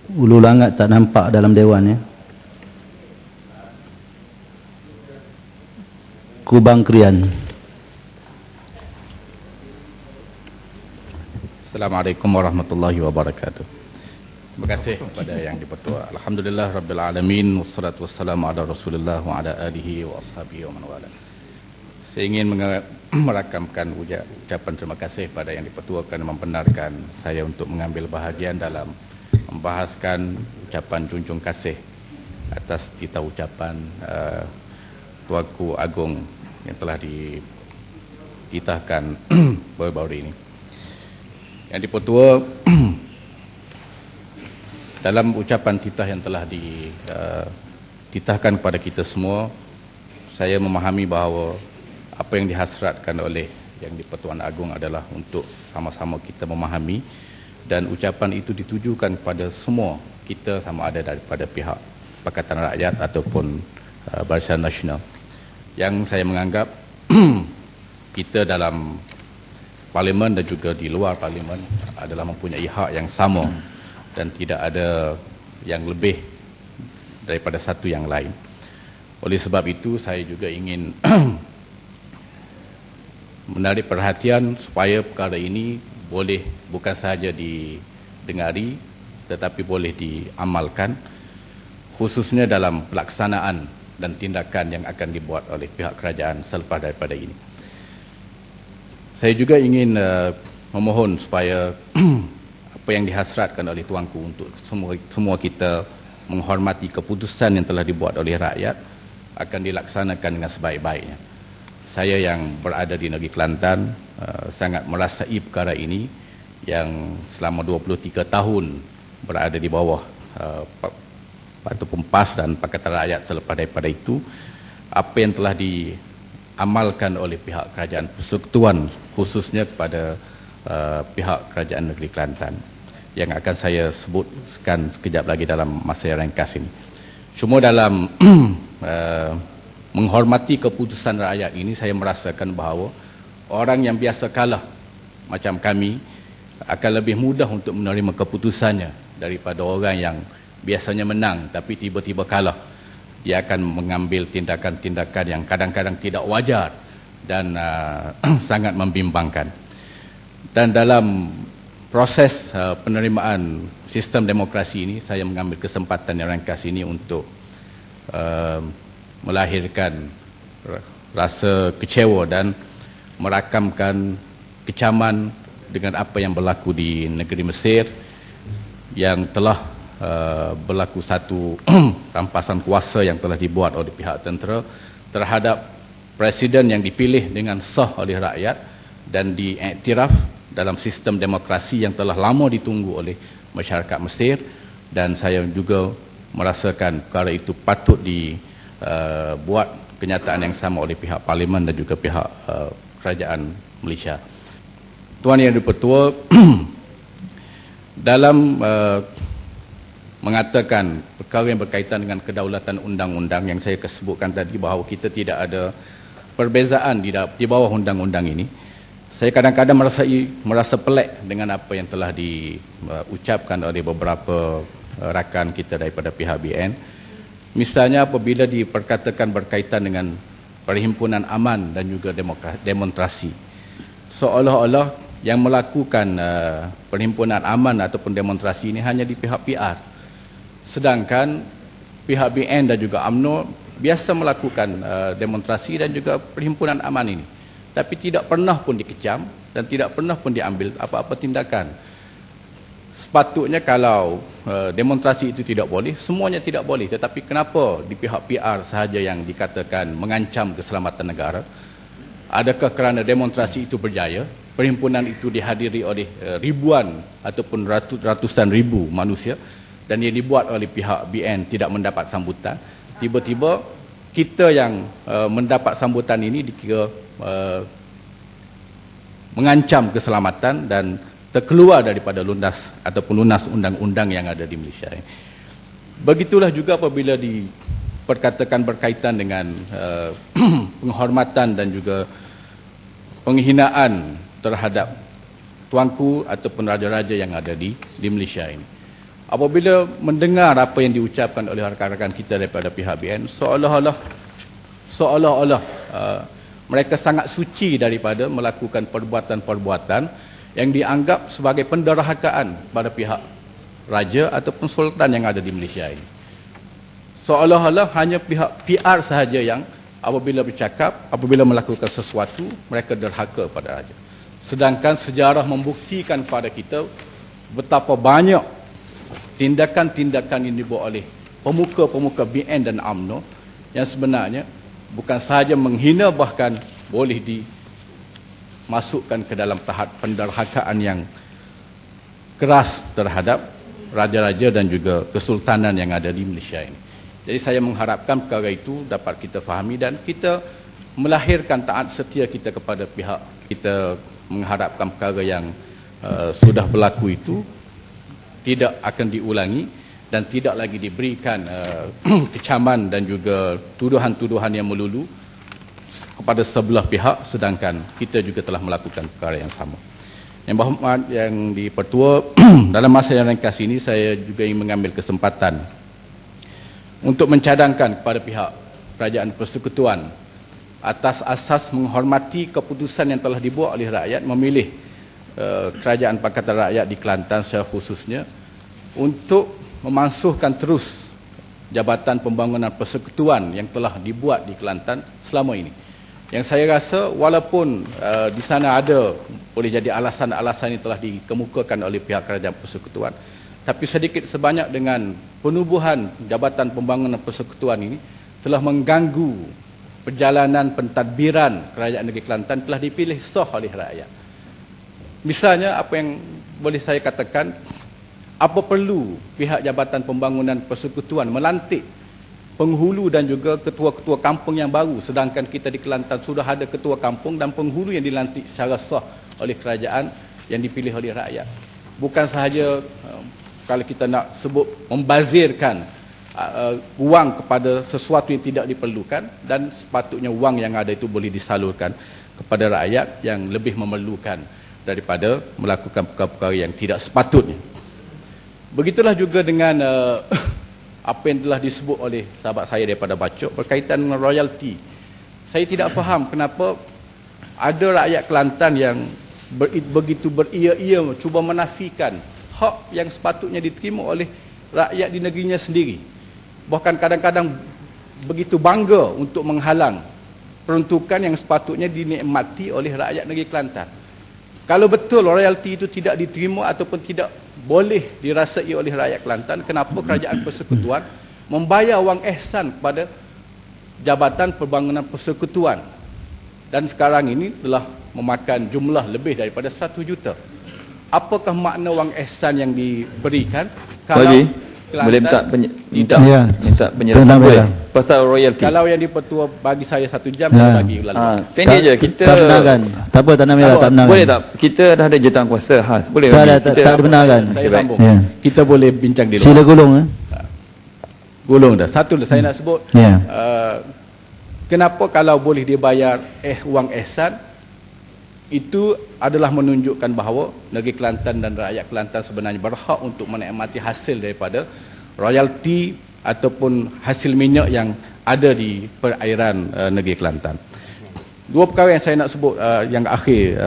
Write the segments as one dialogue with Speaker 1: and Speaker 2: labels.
Speaker 1: Ulu Langat tak nampak dalam dewan ya. Kubang Krian.
Speaker 2: Assalamualaikum warahmatullahi wabarakatuh. Terima kasih kepada yang di-Pertua. Alhamdulillah rabbil alamin wassalatu wassalamu ala Rasulillah wa ala alihi wa ashabihi wa man wala. Saya ingin merakamkan ucapan terima kasih pada yang di-Pertua kerana membenarkan saya untuk mengambil bahagian dalam membahaskan ucapan junjung kasih atas titah ucapan Tuanku Agong yang telah dititahkan baru-baru ini. Yang di-Pertua, dalam ucapan titah yang telah dititahkan kepada kita semua, saya memahami bahawa apa yang dihasratkan oleh yang di-Pertuan Agong adalah untuk sama-sama kita memahami, dan ucapan itu ditujukan kepada semua kita, sama ada daripada pihak Pakatan Rakyat ataupun Barisan Nasional, yang saya menganggap kita dalam Parlimen dan juga di luar Parlimen adalah mempunyai hak yang sama dan tidak ada yang lebih daripada satu yang lain. Oleh sebab itu saya juga ingin menarik perhatian supaya perkara ini boleh bukan sahaja didengari tetapi boleh diamalkan, khususnya dalam pelaksanaan dan tindakan yang akan dibuat oleh pihak kerajaan selepas daripada ini. Saya juga ingin memohon supaya apa yang dihasratkan oleh tuanku untuk semua kita menghormati keputusan yang telah dibuat oleh rakyat akan dilaksanakan dengan sebaik-baiknya. Saya yang berada di negeri Kelantan sangat merasai perkara ini, yang selama 23 tahun berada di bawah ataupun PAS dan Pakatan Rakyat selepas daripada itu, apa yang telah diamalkan oleh pihak kerajaan persekutuan khususnya kepada pihak kerajaan negeri Kelantan, yang akan saya sebutkan sekejap lagi dalam masa yang ringkas ini. Cuma dalam menghormati keputusan rakyat ini, saya merasakan bahawa orang yang biasa kalah macam kami akan lebih mudah untuk menerima keputusannya daripada orang yang biasanya menang tapi tiba-tiba kalah. Dia akan mengambil tindakan-tindakan yang kadang-kadang tidak wajar dan sangat membimbangkan. Dan dalam proses penerimaan sistem demokrasi ini, saya mengambil kesempatan yang ringkas ini untuk melahirkan rasa kecewa dan merakamkan kecaman dengan apa yang berlaku di negeri Mesir, yang telah berlaku satu rampasan kuasa yang telah dibuat oleh pihak tentera terhadap presiden yang dipilih dengan sah oleh rakyat dan diiktiraf dalam sistem demokrasi yang telah lama ditunggu oleh masyarakat Mesir. Dan saya juga merasakan perkara itu patut dibuat kenyataan yang sama oleh pihak Parlimen dan juga pihak kerajaan Malaysia. Tuan Yang di-Pertua, dalam mengatakan perkara yang berkaitan dengan kedaulatan undang-undang yang saya sebutkan tadi, bahawa kita tidak ada perbezaan di bawah undang-undang ini, saya kadang-kadang merasa pelik dengan apa yang telah diucapkan oleh beberapa rakan kita daripada pihak BN. Misalnya apabila diperkatakan berkaitan dengan Perhimpunan Aman dan juga demonstrasi, seolah-olah yang melakukan Perhimpunan Aman ataupun demonstrasi ini hanya di pihak PR, sedangkan pihak BN dan juga UMNO biasa melakukan demonstrasi dan juga Perhimpunan Aman ini, tapi tidak pernah pun dikecam dan tidak pernah pun diambil apa-apa tindakan. Sepatutnya kalau demonstrasi itu tidak boleh, semuanya tidak boleh. Tetapi kenapa di pihak PR sahaja yang dikatakan mengancam keselamatan negara? Adakah kerana demonstrasi itu berjaya, perhimpunan itu dihadiri oleh ribuan ataupun ratusan ribu manusia, dan yang dibuat oleh pihak BN tidak mendapat sambutan? Tiba-tiba kita yang mendapat sambutan ini dikira mengancam keselamatan dan terkeluar daripada lunas undang-undang yang ada di Malaysia. Begitulah juga apabila diperkatakan berkaitan dengan penghormatan dan juga penghinaan terhadap tuanku ataupun raja-raja yang ada di Malaysia ini. apabila mendengar apa yang diucapkan oleh rakan-rakan kita daripada pihak BN, seolah-olah mereka sangat suci daripada melakukan perbuatan-perbuatan yang dianggap sebagai penderhakaan pada pihak raja ataupun sultan yang ada di Malaysia ini. Seolah-olah hanya pihak PR sahaja yang apabila bercakap, apabila melakukan sesuatu, mereka derhaka pada raja. Sedangkan sejarah membuktikan kepada kita betapa banyak tindakan-tindakan yang dibuat oleh pemuka-pemuka BN dan UMNO yang sebenarnya bukan sahaja menghina, bahkan boleh dimasukkan ke dalam tahap penderhakaan yang keras terhadap raja-raja dan juga kesultanan yang ada di Malaysia ini. Jadi saya mengharapkan perkara itu dapat kita fahami dan kita melahirkan taat setia kita kepada pihak. Kita mengharapkan perkara yang sudah berlaku itu tidak akan diulangi dan tidak lagi diberikan kecaman dan juga tuduhan-tuduhan yang melulu kepada sebelah pihak, sedangkan kita juga telah melakukan perkara yang sama. Yang berhormat yang di-Pertua, dalam masa yang ringkas ini saya juga ingin mengambil kesempatan untuk mencadangkan kepada pihak Kerajaan Persekutuan atas asas menghormati keputusan yang telah dibuat oleh rakyat memilih Kerajaan Pakatan Rakyat di Kelantan secara khususnya untuk memansuhkan terus Jabatan Pembangunan Persekutuan yang telah dibuat di Kelantan selama ini. Yang saya rasa walaupun di sana ada boleh jadi alasan-alasan yang telah dikemukakan oleh pihak Kerajaan Persekutuan, tapi sedikit sebanyak dengan penubuhan Jabatan Pembangunan Persekutuan ini telah mengganggu perjalanan pentadbiran Kerajaan Negeri Kelantan telah dipilih sah oleh rakyat. Misalnya apa yang boleh saya katakan, apa perlu pihak Jabatan Pembangunan Persekutuan melantik penghulu dan juga ketua-ketua kampung yang baru, sedangkan kita di Kelantan sudah ada ketua kampung dan penghulu yang dilantik secara sah oleh kerajaan yang dipilih oleh rakyat. Bukan sahaja kalau kita nak sebut membazirkan wang kepada sesuatu yang tidak diperlukan, dan sepatutnya wang yang ada itu boleh disalurkan kepada rakyat yang lebih memerlukan daripada melakukan perkara-perkara yang tidak sepatutnya. Begitulah juga dengan apa yang telah disebut oleh sahabat saya daripada Bacok berkaitan dengan royalty. Saya tidak faham kenapa ada rakyat Kelantan yang begitu beria-ia cuba menafikan hak yang sepatutnya diterima oleh rakyat di negerinya sendiri. Bahkan kadang-kadang begitu bangga untuk menghalang peruntukan yang sepatutnya dinikmati oleh rakyat negeri Kelantan. Kalau betul royalty itu tidak diterima ataupun tidak boleh dirasai oleh rakyat Kelantan, kenapa Kerajaan Persekutuan membayar wang ihsan kepada Jabatan Pembangunan Persekutuan dan sekarang ini telah memakan jumlah lebih daripada 1 juta. Apakah makna wang ihsan yang diberikan kalau
Speaker 3: boleh minta
Speaker 1: Tenang,
Speaker 3: penjelasan boleh
Speaker 1: ya.
Speaker 3: pasal royalty.
Speaker 2: Kalau yang di-Pertua bagi saya 1 jam, saya bagi lalu.
Speaker 3: Pendek je kita.
Speaker 1: Tak benarkan. Tak apa, tak nak merah, tak benarkan.
Speaker 3: Boleh tak? Kita dah ada jawatankuasa khas. Boleh
Speaker 1: Tak
Speaker 3: bagi?
Speaker 1: ada,
Speaker 3: Kita
Speaker 1: tak benarkan.
Speaker 2: Saya
Speaker 3: baik.
Speaker 2: sambung.
Speaker 1: Ya.
Speaker 2: Kita boleh bincang di luar.
Speaker 1: Sila gulung.
Speaker 2: Gulung dah. Satu saya nak sebut.
Speaker 1: Ya.
Speaker 2: Kenapa kalau boleh dibayar wang ihsan, itu adalah menunjukkan bahawa negeri Kelantan dan rakyat Kelantan sebenarnya berhak untuk menikmati hasil daripada royalty ataupun hasil minyak yang ada di perairan negeri Kelantan. Dua perkara yang saya nak sebut yang akhir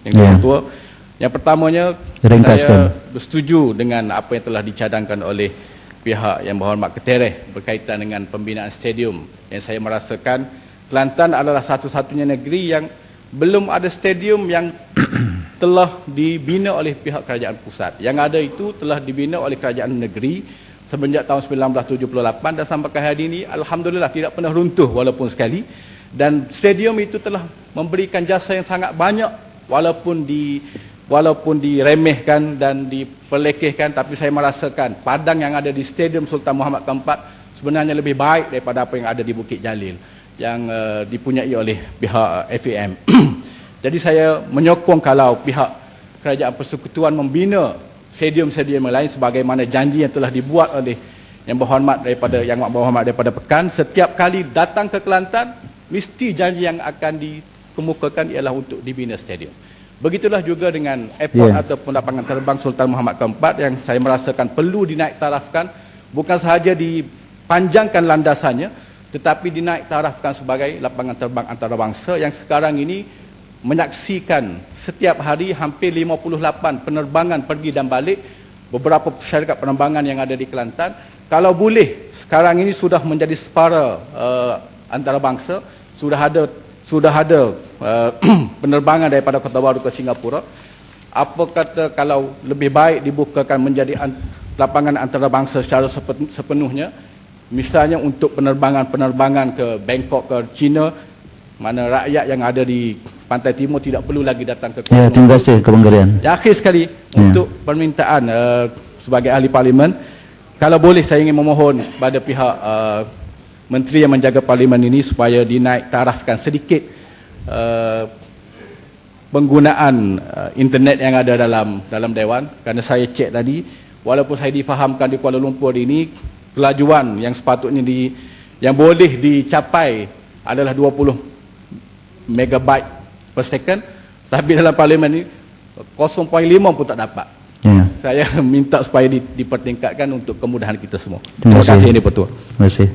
Speaker 2: yang kedua. Yang pertamanya,
Speaker 1: Ringkaskan.
Speaker 2: saya bersetuju dengan apa yang telah dicadangkan oleh pihak yang berhormat Ketereh berkaitan dengan pembinaan stadium, yang saya merasakan Kelantan adalah satu-satunya negeri yang belum ada stadium yang telah dibina oleh pihak kerajaan pusat. Yang ada itu telah dibina oleh kerajaan negeri semenjak tahun 1978 dan sampai ke hari ini alhamdulillah tidak pernah runtuh walaupun sekali, dan stadium itu telah memberikan jasa yang sangat banyak walaupun diremehkan dan diperlekehkan, tapi saya merasakan padang yang ada di Stadium Sultan Muhammad Keempat sebenarnya lebih baik daripada apa yang ada di Bukit Jalil yang dipunyai oleh pihak FAM. Jadi saya menyokong kalau pihak Kerajaan Persekutuan membina stadium-stadium lain sebagaimana janji yang telah dibuat oleh yang berhormat daripada Pekan. Setiap kali datang ke Kelantan, mesti janji yang akan dikemukakan ialah untuk dibina stadium. Begitulah juga dengan airport
Speaker 1: Ya.
Speaker 2: ataupun lapangan terbang Sultan Muhammad keempat yang saya merasakan perlu dinaik tarafkan, bukan sahaja dipanjangkan landasannya, tetapi dinaik tarafkan sebagai lapangan terbang antarabangsa yang sekarang ini menyaksikan setiap hari hampir 58 penerbangan pergi dan balik beberapa syarikat penerbangan yang ada di Kelantan. Kalau boleh, sekarang ini sudah menjadi separa antarabangsa, sudah ada penerbangan daripada Kota Baru ke Singapura. Apa kata kalau lebih baik dibukakan menjadi lapangan antarabangsa secara sepenuhnya, misalnya untuk penerbangan-penerbangan ke Bangkok, ke China, mana rakyat yang ada di Pantai Timur tidak perlu lagi datang ke
Speaker 1: Ya, terima kasih Kepala Penggerian.
Speaker 2: Akhir sekali, untuk permintaan sebagai ahli parlimen, kalau boleh saya ingin memohon pada pihak menteri yang menjaga parlimen ini supaya dinaik tarafkan sedikit penggunaan internet yang ada dalam dewan, kerana saya cek tadi, walaupun saya difahamkan di Kuala Lumpur ini kelajuan yang sepatutnya yang boleh dicapai adalah 20 megabyte per second, tapi dalam parlimen ini 0.5 pun tak dapat.
Speaker 1: Ya.
Speaker 2: Saya minta supaya dipertingkatkan untuk kemudahan kita semua.
Speaker 1: Terima kasih.
Speaker 2: Ini Ketua.
Speaker 1: Terima kasih.